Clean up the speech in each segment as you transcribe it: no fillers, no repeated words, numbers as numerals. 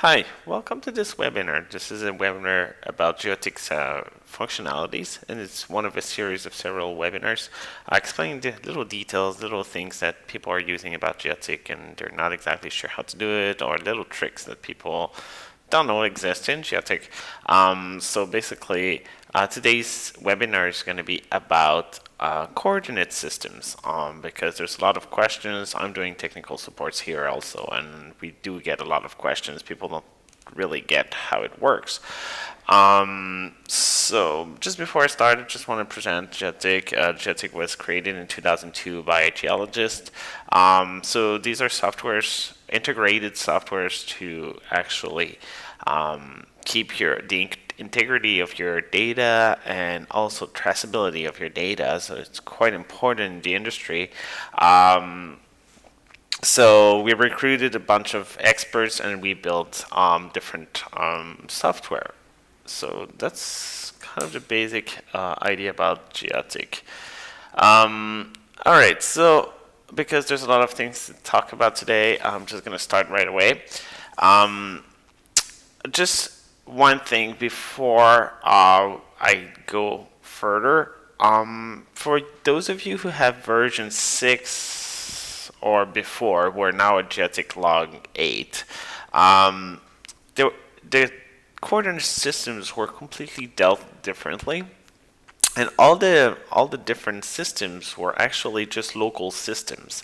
Hi, welcome to this webinar. This is a webinar about Geotic's functionalities, and it's one of a series of several webinars explaining the little details, little things that people are using about Geotic and they're not exactly sure how to do it, or little tricks that people don't know exist in Geotic. So basically, today's webinar is going to be about coordinate systems because there's a lot of questions. I'm doing technical supports here also, and we do get a lot of questions. People don't really get how it works. So just before I start, I just want to present Geotic. Geotic was created in 2002 by a geologist. So these are softwares, integrated softwares to actually keep the integrity of your data and also traceability of your data. So it's quite important in the industry. So we recruited a bunch of experts and we built different software. So that's kind of the basic idea about Geotic. All right, so because there's a lot of things to talk about today, I'm just going to start right away. Just one thing before I go further. For those of you who have version 6 or before, we're now at Geotic log 8. The coordinate systems were completely dealt differently. And all the different systems were actually just local systems.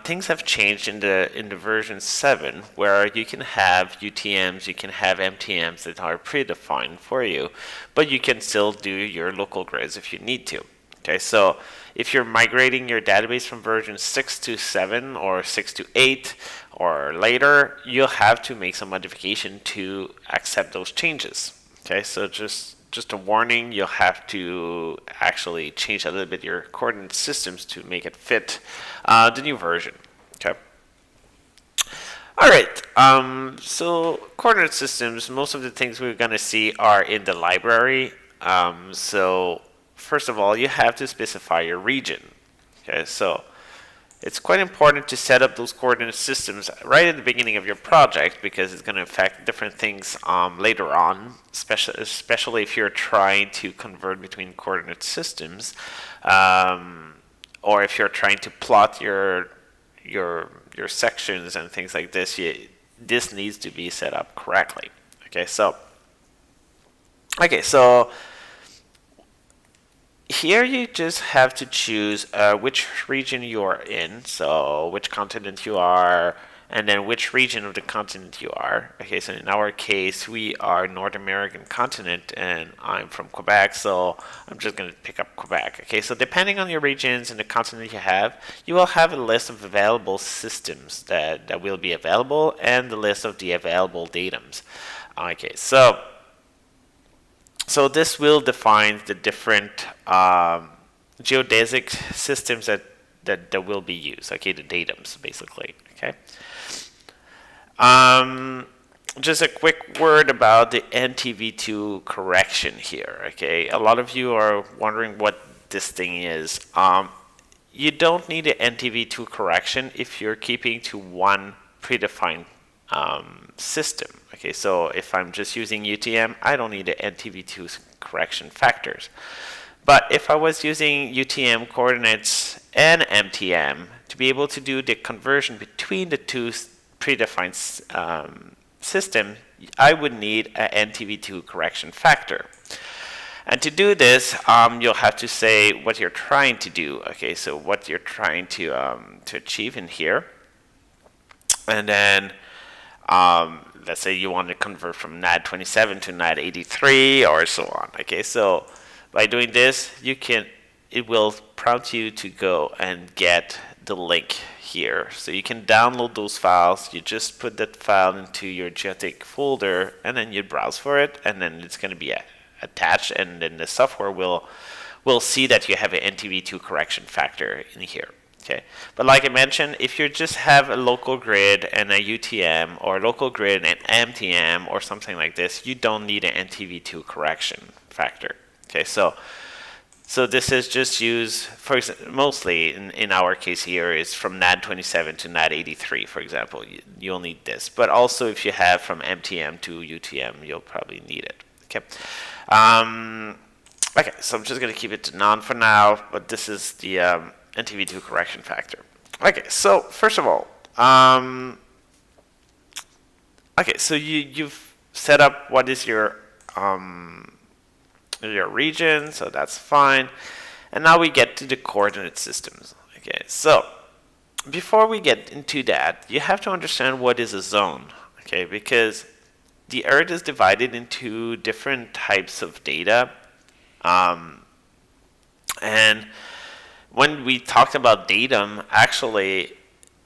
Things have changed in the version 7, where you can have UTMs, you can have MTMs that are predefined for you, but you can still do your local grids if you need to. Okay, so if you're migrating your database from version 6 to 7 or 6 to 8 or later, you'll have to make some modification to accept those changes. Okay, so just a warning, you'll have to actually change a little bit your coordinate systems to make it fit the new version. Okay. All right. So coordinate systems, most of the things we're going to see are in the library. So first of all, you have to specify your region. Okay. So it's quite important to set up those coordinate systems right at the beginning of your project because it's going to affect different things later on, especially if you're trying to convert between coordinate systems, or if you're trying to plot your sections and things like this. This needs to be set up correctly. Okay, so here you just have to choose which region you are in, so which continent you are, and then which region of the continent you are. Okay, so in our case, we are North American continent, and I'm from Quebec, so I'm just going to pick up Quebec. Okay, so depending on your regions and the continent you will have a list of available systems that will be available, and the list of the available datums. Okay, so this will define the different geodesic systems that will be used. Okay, the datums basically. Okay. Just a quick word about the NTV2 correction here. Okay, a lot of you are wondering what this thing is. You don't need an NTV2 correction if you're keeping to one predefined system. Okay, so if I'm just using UTM, I don't need an NTV2 correction factors. But if I was using UTM coordinates and MTM to be able to do the conversion between the two predefined systems, I would need an NTV2 correction factor. And to do this, you'll have to say what you're trying to do. Okay, so what you're trying to achieve in here, and then let's say you want to convert from NAD 27 to NAD 83 or so on. Okay, so by doing this, it will prompt you to go and get the link here. So you can download those files. You just put that file into your Geotic folder, and then you browse for it, and then it's going to be attached, and then the software will see that you have an NTV2 correction factor in here. Okay, but like I mentioned, if you just have a local grid and a UTM, or a local grid and MTM, or something like this, you don't need an NTV2 correction factor. Okay, so So this is just used, for mostly in our case here, is from NAD27 to NAD83, for example. You'll need this. But also if you have from MTM to UTM, you'll probably need it. Okay. Okay, so I'm just going to keep it to none for now, but this is the NTV2 correction factor. Okay, so first of all, okay, so you've set up what is your region, so that's fine. And now we get to the coordinate systems. Okay, so before we get into that, you have to understand what is a zone. Okay, because the Earth is divided into different types of data. And when we talked about datum, actually,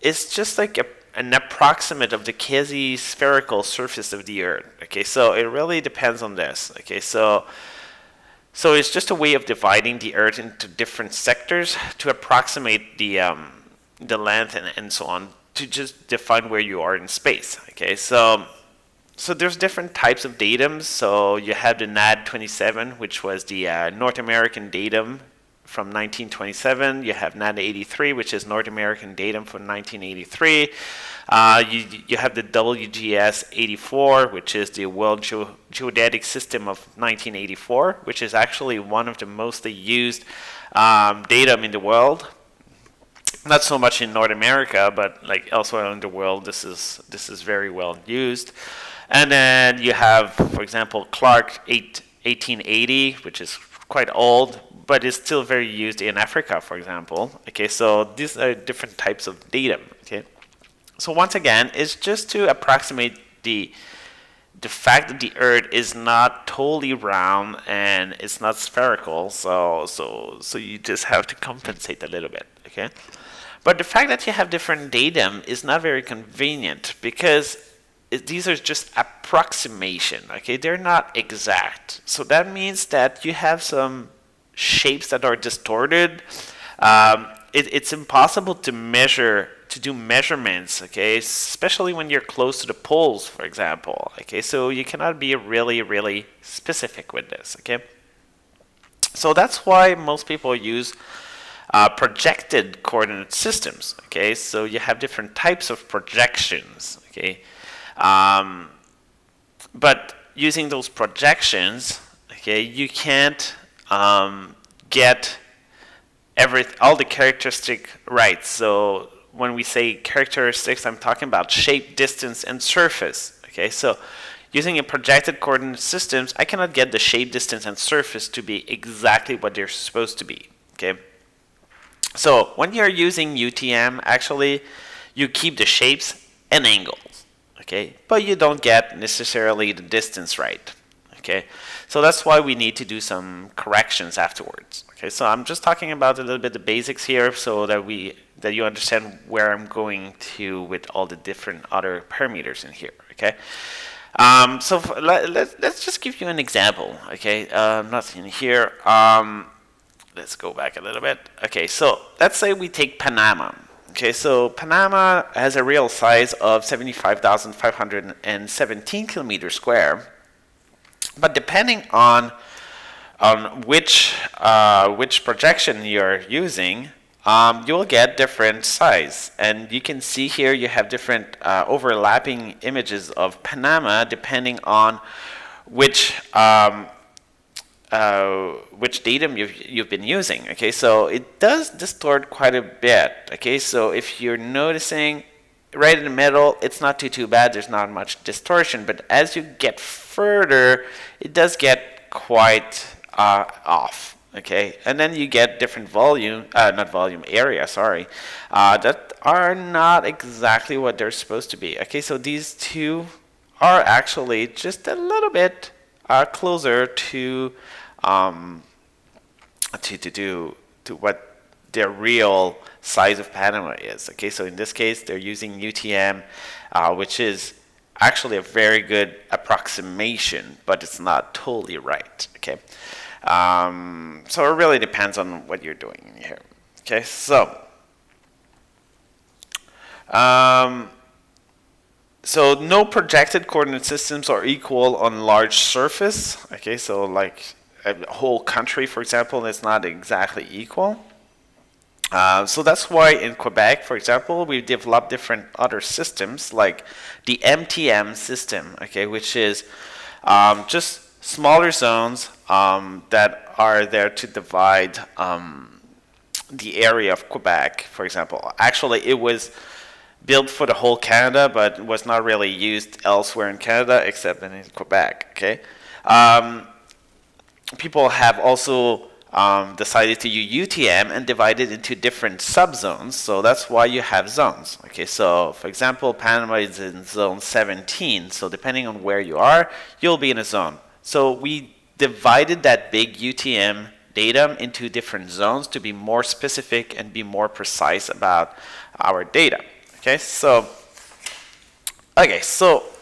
it's just like an approximate of the quasi-spherical surface of the Earth. Okay, so it really depends on this. Okay, so it's just a way of dividing the Earth into different sectors to approximate the length and so on, to just define where you are in space. Okay, so there's different types of datums. So you have the NAD27, which was the North American datum from 1927. You have NAD83, which is North American datum from 1983. You have the WGS84, which is the World Geodetic System of 1984, which is actually one of the mostly used datum in the world. Not so much in North America, but like elsewhere in the world, this is very well used. And then you have, for example, Clark 1880, which is quite old, but is still very used in Africa, for example. Okay, so these are different types of datum. Okay, so once again, it's just to approximate the fact that the Earth is not totally round and it's not spherical. So you just have to compensate a little bit. Okay, but the fact that you have different datum is not very convenient because these are just approximation. Okay, they're not exact. So that means that you have some shapes that are distorted. It's impossible to measure, to do measurements. Okay, especially when you're close to the poles, for example. Okay, so you cannot be really specific with this. Okay, so that's why most people use projected coordinate systems. Okay, so you have different types of projections. Okay. But using those projections, okay, you can't get all the characteristic right. So when we say characteristics, I'm talking about shape, distance, and surface. Okay, so using a projected coordinate systems, I cannot get the shape, distance, and surface to be exactly what they're supposed to be. Okay, so when you're using UTM, actually, you keep the shapes and angles. Okay, but you don't get necessarily the distance right. Okay, so that's why we need to do some corrections afterwards. Okay, so I'm just talking about a little bit the basics here, so that you understand where I'm going to with all the different other parameters in here. Okay, so let's just give you an example. Okay, nothing here. Let's go back a little bit. Okay, so let's say we take Panama. Okay, so Panama has a real size of 75,517 kilometers square, but depending on which projection you're using, you will get different size. And you can see here you have different overlapping images of Panama depending on which datum you've been using. Okay, so it does distort quite a bit. Okay, so if you're noticing right in the middle, it's not too bad. There's not much distortion, but as you get further, it does get quite off. Okay, and then you get different area, sorry, that are not exactly what they're supposed to be. Okay, so these two are actually just a little bit closer to what their real size of Panama is. Okay, so in this case, they're using UTM, which is actually a very good approximation, but it's not totally right. Okay, so it really depends on what you're doing here. Okay, so no projected coordinate systems are equal on large surface. Okay, so like a whole country, for example, is not exactly equal. So that's why in Quebec, for example, we've developed different other systems like the MTM system, okay, which is just smaller zones that are there to divide the area of Quebec, for example. Actually, it was built for the whole Canada, but was not really used elsewhere in Canada except in Quebec, okay? People have also decided to use UTM and divide it into different subzones, so that's why you have zones. Okay, so for example, Panama is in zone 17, so depending on where you are, you'll be in a zone. So we divided that big UTM data into different zones to be more specific and be more precise about our data. Okay, so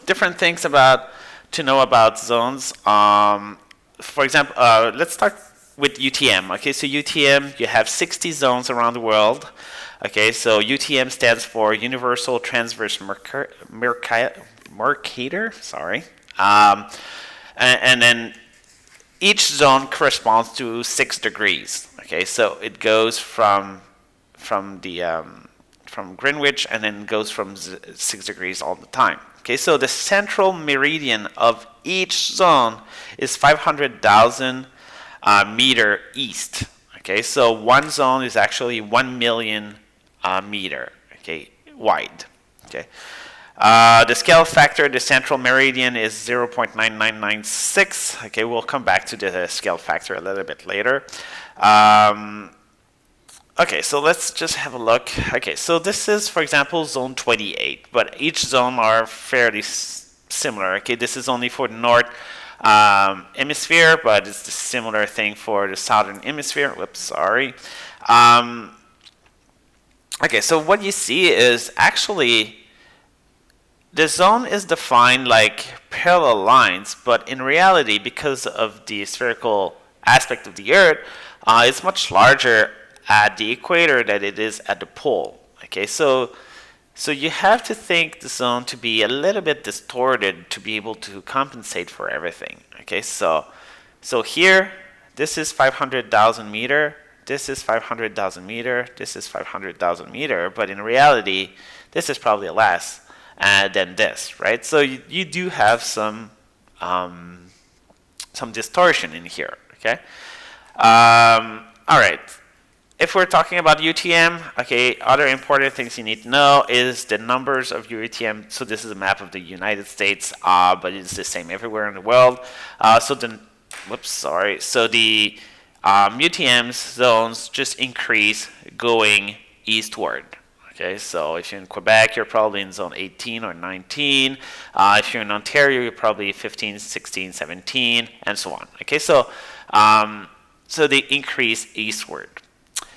different things to know about zones. For example, let's start with UTM. Okay, so UTM, you have 60 zones around the world. Okay, so UTM stands for Universal Transverse Mercator. Sorry, and then each zone corresponds to 6 degrees. Okay, so it goes from Greenwich and then goes from 6 degrees all the time. Okay, so the central meridian of each zone is 500,000 meter east. Okay, so one zone is actually 1 million meter, okay, wide. Okay, the scale factor, the central meridian is 0.9996. Okay, we'll come back to the scale factor a little bit later. Okay, so let's just have a look. Okay, so this is, for example, zone 28, but each zone are fairly similar. Okay, this is only for the north hemisphere, but it's the similar thing for the southern hemisphere. Whoops, sorry. Okay, so what you see is actually the zone is defined like parallel lines, but in reality, because of the spherical aspect of the Earth, it's much larger at the equator than it is at the pole. Okay, so you have to think the zone to be a little bit distorted to be able to compensate for everything. Okay, so here, this is 500,000 meter, this is 500,000 meter, this is 500,000 meter, but in reality, this is probably less than this, right? So you do have some distortion in here. Okay, all right. If we're talking about UTM, okay, other important things you need to know is the numbers of UTM. So this is a map of the United States, but it's the same everywhere in the world. So the UTM zones just increase going eastward. Okay, so if you're in Quebec, you're probably in zone 18 or 19. If you're in Ontario, you're probably 15, 16, 17, and so on. Okay, so they increase eastward.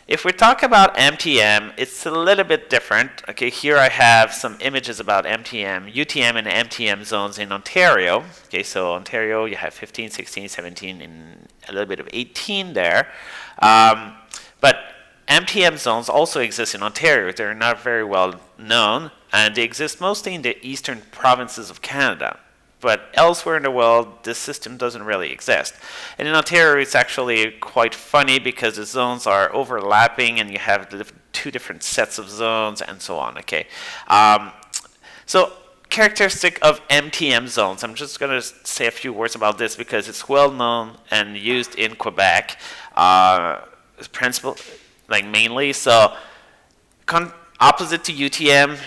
If we talk about MTM, it's a little bit different. Okay, here I have some images about MTM, UTM and MTM zones in Ontario. Okay, so Ontario, you have 15, 16, 17, and a little bit of 18 there. But MTM zones also exist in Ontario. They're not very well known, and they exist mostly in the eastern provinces of Canada. But elsewhere in the world, this system doesn't really exist. And in Ontario, it's actually quite funny because the zones are overlapping and you have two different sets of zones and so on. Okay. So characteristic of MTM zones. I'm just going to say a few words about this because it's well known and used in Quebec, principle, like mainly. So opposite to UTM,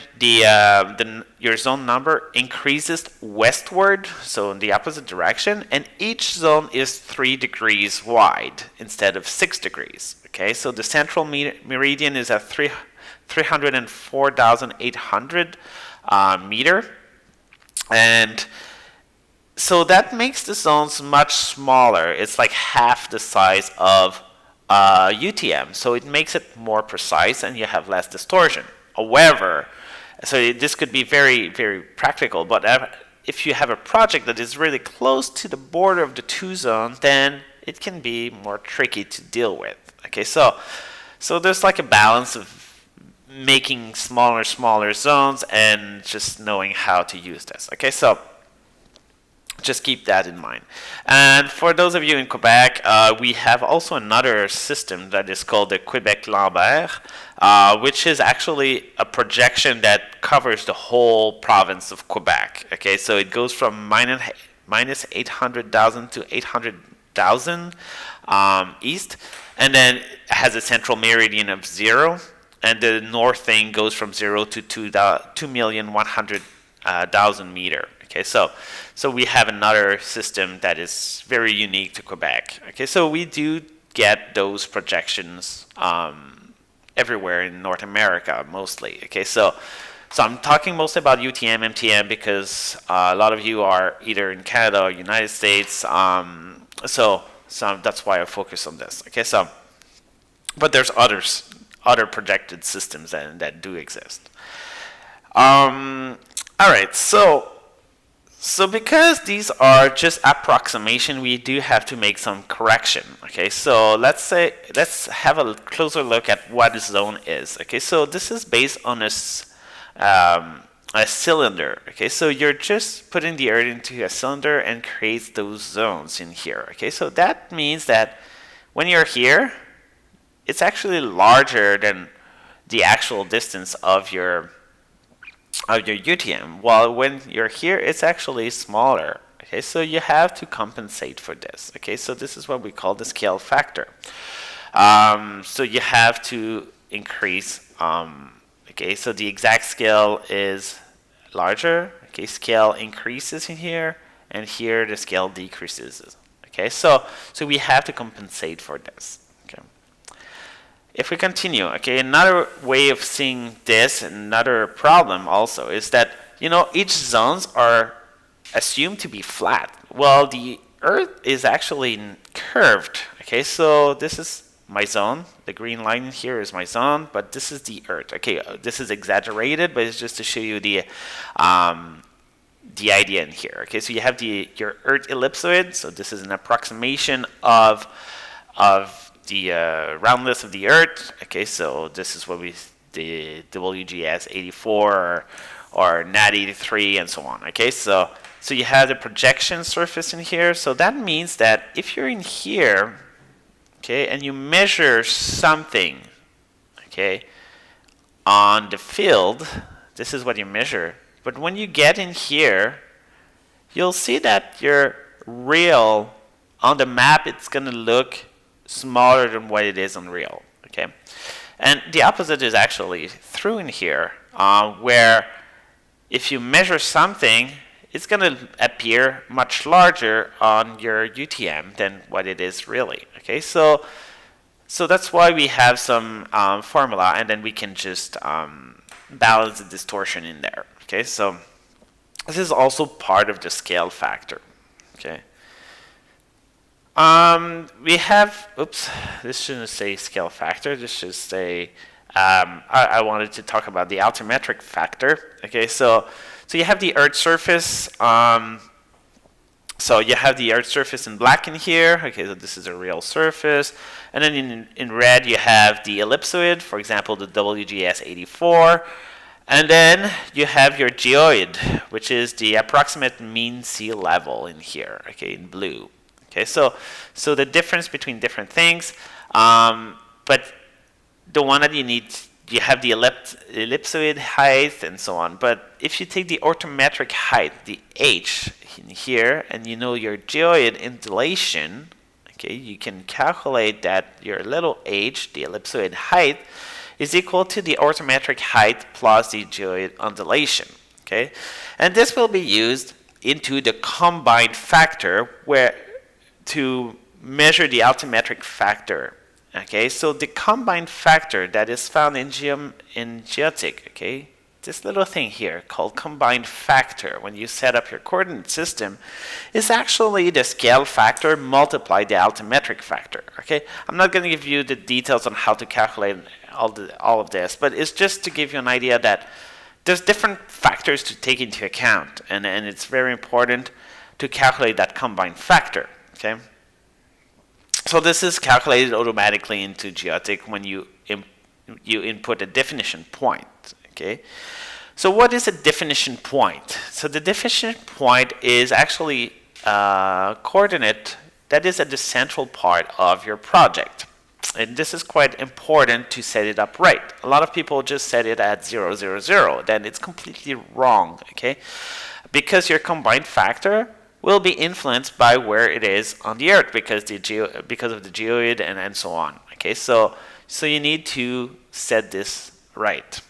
your zone number increases westward, so in the opposite direction, and each zone is 3 degrees wide instead of 6 degrees. Okay, so the central meridian is at 304,800 meter, and so that makes the zones much smaller. It's like half the size of UTM, so it makes it more precise and you have less distortion. However, so this could be very, very practical, but if you have a project that is really close to the border of the two zones, then it can be more tricky to deal with. Okay, so there's like a balance of making smaller zones and just knowing how to use this. Okay, so Just keep that in mind. And for those of you in Quebec, we have also another system that is called the Quebec Lambert, which is actually a projection that covers the whole province of Quebec. Okay, so it goes from minus 800,000 to 800,000 east, and then it has a central meridian of 0, and the north thing goes from 0 to 2,100,000 meter. Okay, so we have another system that is very unique to Quebec. Okay, so we do get those projections everywhere in North America, mostly. Okay, so I'm talking mostly about UTM, MTM, because a lot of you are either in Canada or United States. So that's why I focus on this. Okay, so but there's other projected systems that do exist. All right, so because these are just approximation, we do have to make some correction. Okay, so let's have a closer look at what a zone is. Okay, so this is based on a cylinder. Okay, so you're just putting the Earth into a cylinder and creates those zones in here. Okay, so that means that when you're here, it's actually larger than the actual distance of your UTM, while when you're here, it's actually smaller. Okay, so you have to compensate for this. Okay, so this is what we call the scale factor. So you have to increase. Okay, so the exact scale is larger. Okay, scale increases in here, and here the scale decreases. Okay, so we have to compensate for this. Okay. If we continue, okay, another way of seeing this, another problem also, is that, each zones are assumed to be flat. Well, the Earth is actually curved. Okay, so this is my zone. The green line here is my zone, but this is the Earth. Okay, this is exaggerated, but it's just to show you the idea in here. Okay, so you have your Earth ellipsoid. So this is an approximation of the roundness of the Earth. Okay, so this is what the WGS 84 or NAT 83 and so on. Okay, so you have the projection surface in here. So that means that if you're in here, okay, and you measure something, okay, on the field, this is what you measure. But when you get in here, you'll see that your real on the map, it's going to look smaller than what it is on real. Okay, and the opposite is actually true in here, where if you measure something, it's going to appear much larger on your UTM than what it is really. Okay, so that's why we have some formula, and then we can just balance the distortion in there. Okay, so this is also part of the scale factor. Okay. We have, this shouldn't say scale factor, this should say, I wanted to talk about the altimetric factor. Okay, so you have the Earth surface, so you have the Earth surface in black in here. Okay, so this is a real surface, and then in red you have the ellipsoid, for example, the WGS 84, and then you have your geoid, which is the approximate mean sea level in here, okay, in blue. Okay, so the difference between different things, but the one that you need, you have the ellipsoid height and so on. But if you take the orthometric height, the h in here, and you know your geoid undulation, okay, you can calculate that your little h, the ellipsoid height, is equal to the orthometric height plus the geoid undulation. Okay, and this will be used into the combined factor to measure the altimetric factor. Okay, so the combined factor that is found in geotic, okay, this little thing here called combined factor, when you set up your coordinate system, is actually the scale factor multiplied the altimetric factor. Okay, I'm not going to give you the details on how to calculate all of this, but it's just to give you an idea that there's different factors to take into account, and it's very important to calculate that combined factor. Okay, so this is calculated automatically into geotic when you input a definition point. Okay, so what is a definition point? So the definition point is actually coordinate that is at the central part of your project. And this is quite important to set it up right. A lot of people just set it at 0, 0, 0. Then it's completely wrong, okay? Because your combined factor will be influenced by where it is on the Earth because of the geoid and so on. Okay, so you need to set this right.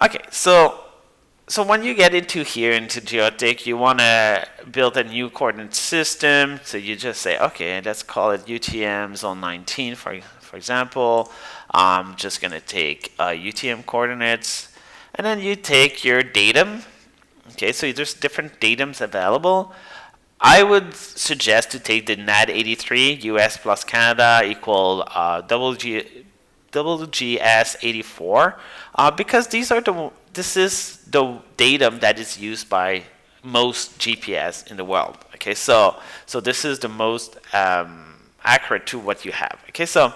Okay, so when you get into Geotic, you want to build a new coordinate system. So you just say, okay, let's call it UTM zone 19, for example. I'm just going to take UTM coordinates, and then you take your datum. Okay, so there's different datums available. I would suggest to take the NAD83, US plus Canada equal WGS84, because this is the datum that is used by most GPS in the world. Okay, so this is the most accurate to what you have. Okay, so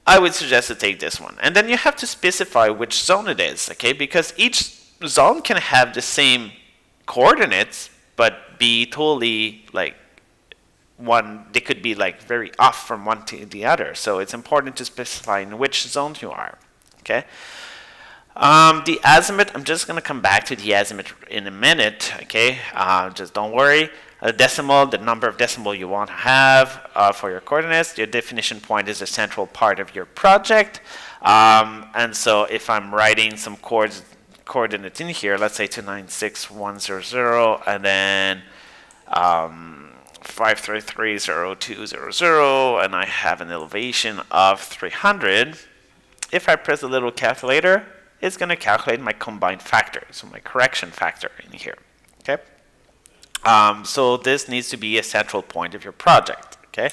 I would suggest to take this one, and then you have to specify which zone it is. Okay, because each zone can have the same coordinates, but be totally like they could be like very off from one to the other. So it's important to specify in which zone you are. Okay. The azimuth, I'm just going to come back to the azimuth in a minute. Okay. Just don't worry. Decimal, the number of decimal you want to have for your coordinates. Your definition point is a central part of your project. And so if I'm writing some coordinates in here, let's say 296.100, and then 533.0200, and I have an elevation of 300. If I press the little calculator, it's going to calculate my combined factor, so my correction factor in here. Okay. So this needs to be a central point of your project. Okay.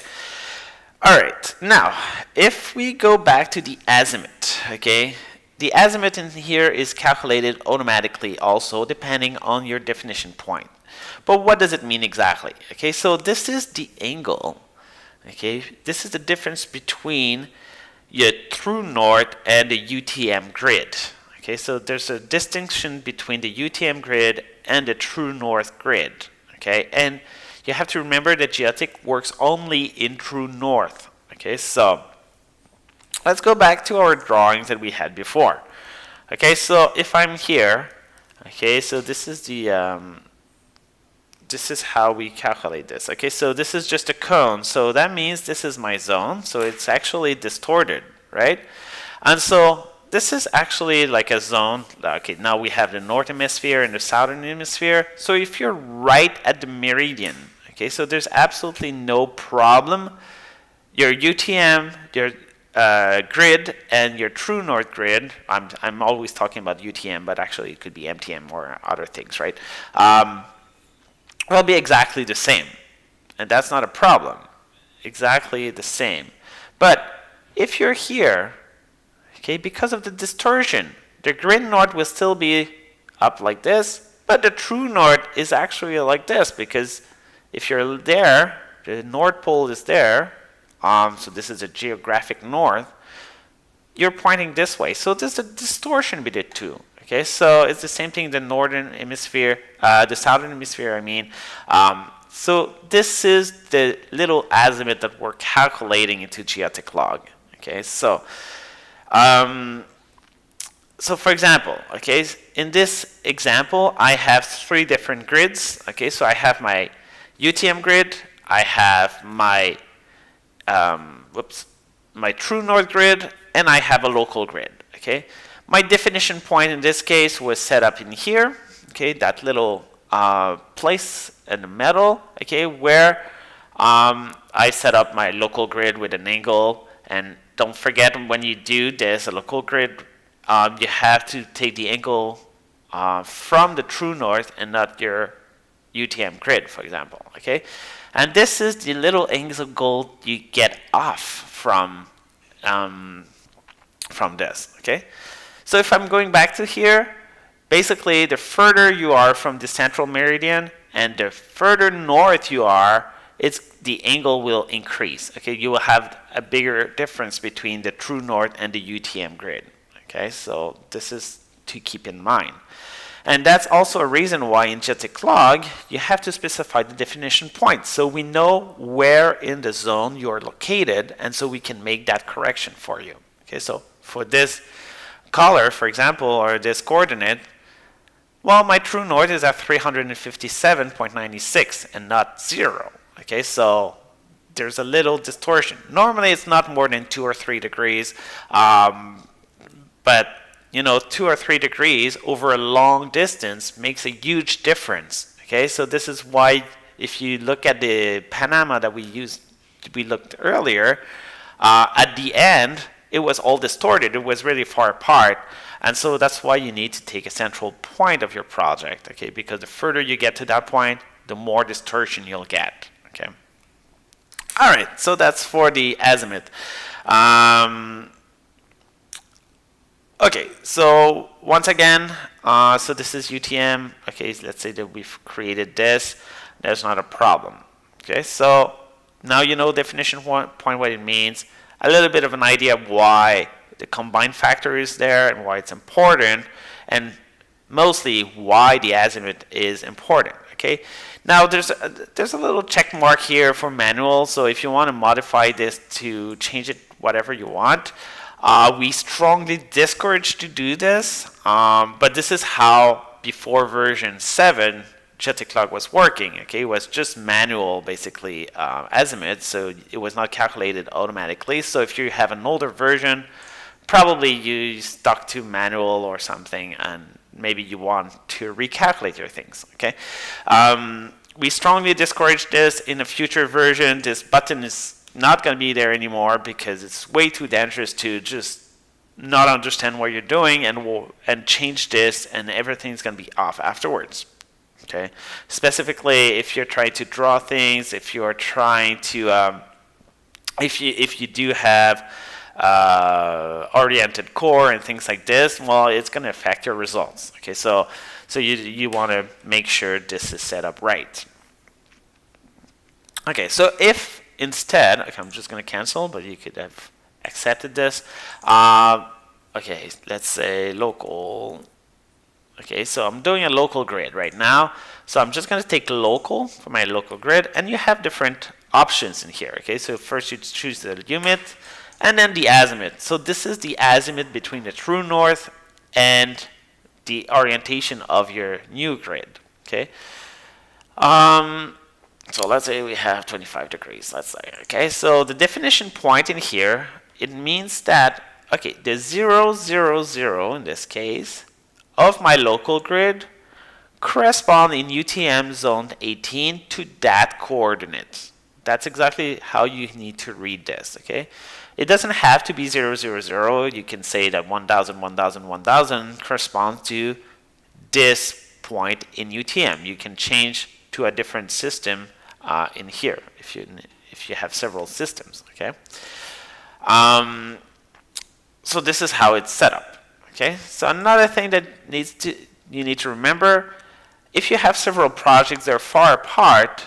All right. Now, if we go back to the azimuth, okay. The azimuth in here is calculated automatically also depending on your definition point. But what does it mean exactly? Okay, so this is the angle. Okay, this is the difference between your true north and the UTM grid. Okay, so there's a distinction between the UTM grid and the true north grid. Okay, and you have to remember that Geotic works only in true north. Okay, so let's go back to our drawings that we had before. Okay, so if I'm here, okay, so this is the this is how we calculate this. Okay, so this is just a cone, so that means this is my zone, so it's actually distorted, right? And so this is actually like a zone. Okay, now we have the north hemisphere and the southern hemisphere. So if you're right at the meridian, okay, so there's absolutely no problem. Your UTM, your grid and your true north grid, I'm always talking about UTM, but actually it could be MTM or other things, right? Will be exactly the same, and that's not a problem. Exactly the same. But if you're here, okay, because of the distortion, the grid north will still be up like this, but the true north is actually like this, because if you're there, the North Pole is there. So this is a geographic north. You're pointing this way. So there's a distortion between the two. Okay, so it's the same thing in the northern hemisphere, the southern hemisphere, I mean. So this is the little azimuth that we're calculating into Geotic log. Okay, so for example, okay, in this example, I have 3 different grids. Okay, so I have my UTM grid, I have my my true north grid, and I have a local grid. Okay, my definition point in this case was set up in here. Okay, that little place in the middle. Okay, where I set up my local grid with an angle. And don't forget, when you do this, a local grid, you have to take the angle from the true north and not your UTM grid, for example. Okay. And this is the little angle you get off from this, okay? So if I'm going back to here, basically the further you are from the central meridian and the further north you are, the angle will increase, okay? You will have a bigger difference between the true north and the UTM grid, okay? So this is to keep in mind. And that's also a reason why in JETIClog you have to specify the definition point, so we know where in the zone you're located, and so we can make that correction for you. Okay, so for this color, for example, or this coordinate, well, my true north is at 357.96 and not 0. Okay, so there's a little distortion. Normally it's not more than 2 or 3 degrees, but 2 or 3 degrees over a long distance makes a huge difference. Okay, so this is why if you look at the Panama that we looked earlier, at the end it was all distorted. It was really far apart, and so that's why you need to take a central point of your project. Okay, because the further you get to that point, the more distortion you'll get. Okay. All right, so that's for the azimuth. Okay, so once again, so this is UTM. Okay, so let's say that we've created this. There's not a problem. Okay, so now you know definition point, what it means, a little bit of an idea of why the combined factor is there and why it's important, and mostly why the azimuth is important. Okay, now there's a little check mark here for manual, so if you want to modify this to change it whatever you want, we strongly discourage to do this, but this is how before version 7 JETIClog was working. Okay, it was just manual basically azimuth, so it was not calculated automatically. So if you have an older version, probably you stuck to manual or something, and maybe you want to recalculate your things. Okay, we strongly discourage this. In a future version, this button is not going to be there anymore because it's way too dangerous to just not understand what you're doing and change this, and everything's going to be off afterwards. Okay, specifically if you're trying to draw things, if you're trying to, if you do have oriented core and things like this, well, it's going to affect your results. Okay, so you want to make sure this is set up right. Okay, so if instead, okay, I'm just going to cancel, but you could have accepted this. Okay, let's say local. Okay, so I'm doing a local grid right now. So I'm just going to take local for my local grid, and you have different options in here. Okay, so first you choose the unit, and then the azimuth. So this is the azimuth between the true north and the orientation of your new grid. Okay. So let's say we have 25 degrees, let's say. Okay, so the definition point in here, it means that, okay, the 0, 0, 0 in this case of my local grid correspond in UTM zone 18 to that coordinate. That's exactly how you need to read this, okay? It doesn't have to be 0, 0, 0. You can say that 1000, 1000, 1000 corresponds to this point in UTM. You can change to a different system in here if you have several systems, okay? So this is how it's set up. Okay, so another thing that you need to remember, if you have several projects that are far apart,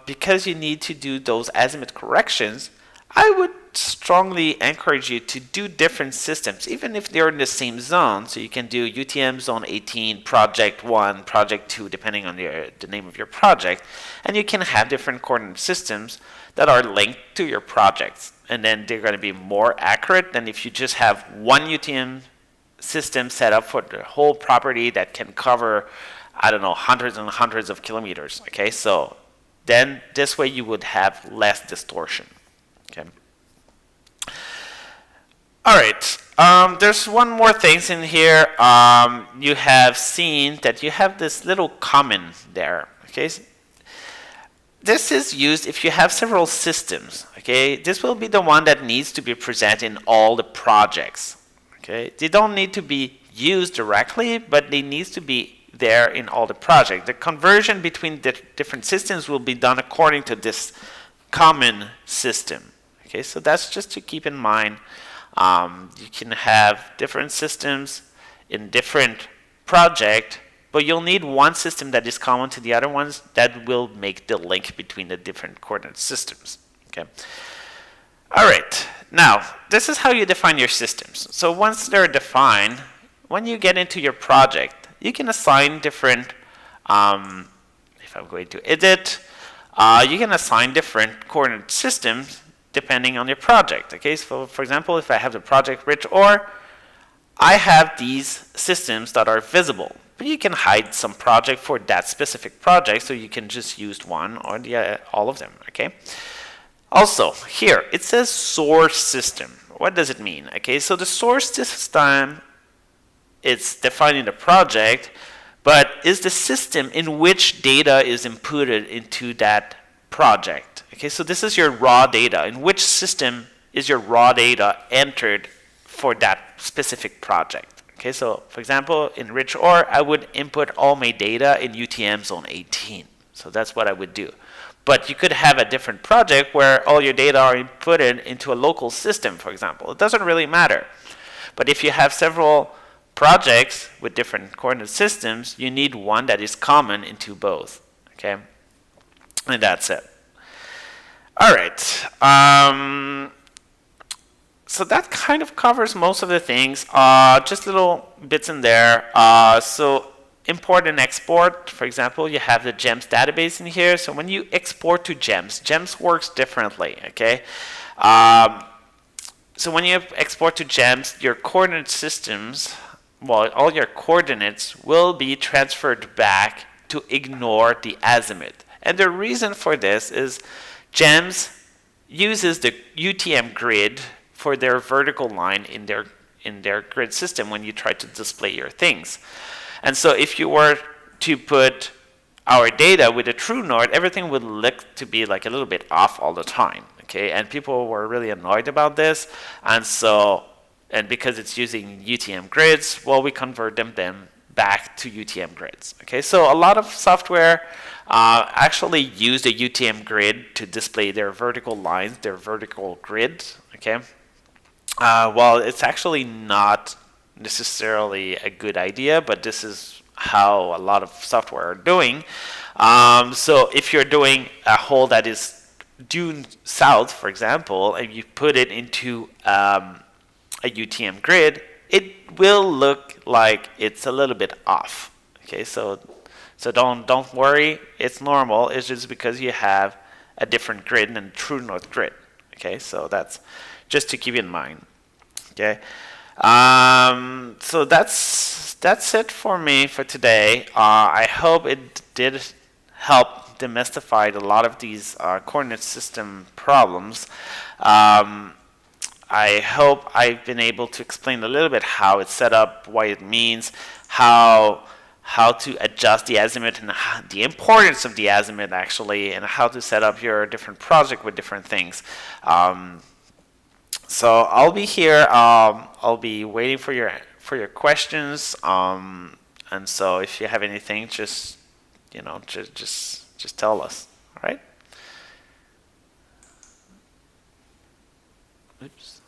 because you need to do those azimuth corrections, I would strongly encourage you to do different systems, even if they're in the same zone. So you can do UTM zone 18, project 1, project 2, depending on the name of your project, and you can have different coordinate systems that are linked to your projects, and then they're going to be more accurate than if you just have one UTM system set up for the whole property that can cover, I don't know, hundreds and hundreds of kilometers. Okay, so then this way you would have less distortion. Okay. All right. There's one more thing in here. You have seen that you have this little comment there. Okay. This is used if you have several systems. Okay, this will be the one that needs to be present in all the projects. Okay, they don't need to be used directly, but they need to be there in all the projects. The conversion between the different systems will be done according to this common system. Okay, so that's just to keep in mind. You can have different systems in different projects, but you'll need one system that is common to the other ones that will make the link between the different coordinate systems. Okay. All right. Now, this is how you define your systems. So once they're defined, when you get into your project, you can assign different, if I'm going to edit, you can assign different coordinate systems depending on your project. Okay, so for example, if I have the project rich ore, I have these systems that are visible, but you can hide some project for that specific project, so you can just use one or all of them. Okay. Also, here it says source system. What does it mean? Okay, so the source system, it's defining the project, but is the system in which data is inputted into that project. Okay, so this is your raw data. In which system is your raw data entered for that specific project? Okay, so for example, in Rich Ore, I would input all my data in UTM zone 18. So that's what I would do. But you could have a different project where all your data are inputted into a local system, for example. It doesn't really matter. But if you have several projects with different coordinate systems, you need one that is common into both. Okay, and that's it. All right. So that kind of covers most of the things. Just little bits in there. So import and export. For example, you have the GEMS database in here. So when you export to GEMS, GEMS works differently. Okay. So when you export to GEMS, your coordinate systems, well, all your coordinates will be transferred back to ignore the azimuth. And the reason for this is GEMS uses the UTM grid for their vertical line in their grid system when you try to display your things. And so if you were to put our data with a true north, everything would look to be like a little bit off all the time. Okay, and people were really annoyed about this, and so, and because it's using UTM grids, well, we convert them back to UTM grids. Okay, so a lot of software actually use the UTM grid to display their vertical lines, their vertical grid. Okay, well, it's actually not necessarily a good idea, but this is how a lot of software are doing. So if you're doing a hole that is due south, for example, and you put it into a UTM grid, it will look like it's a little bit off. Okay, so don't worry, it's normal. It's just because you have a different grid than true north grid. Okay, so that's just to keep in mind. Okay, so that's it for me for today. I hope it did help demystify a lot of these coordinate system problems. I hope I've been able to explain a little bit how it's set up, what it means, how to adjust the azimuth, and the importance of the azimuth actually, and how to set up your different project with different things. So I'll be here. I'll be waiting for your questions. And so if you have anything, just tell us. All right. Oops.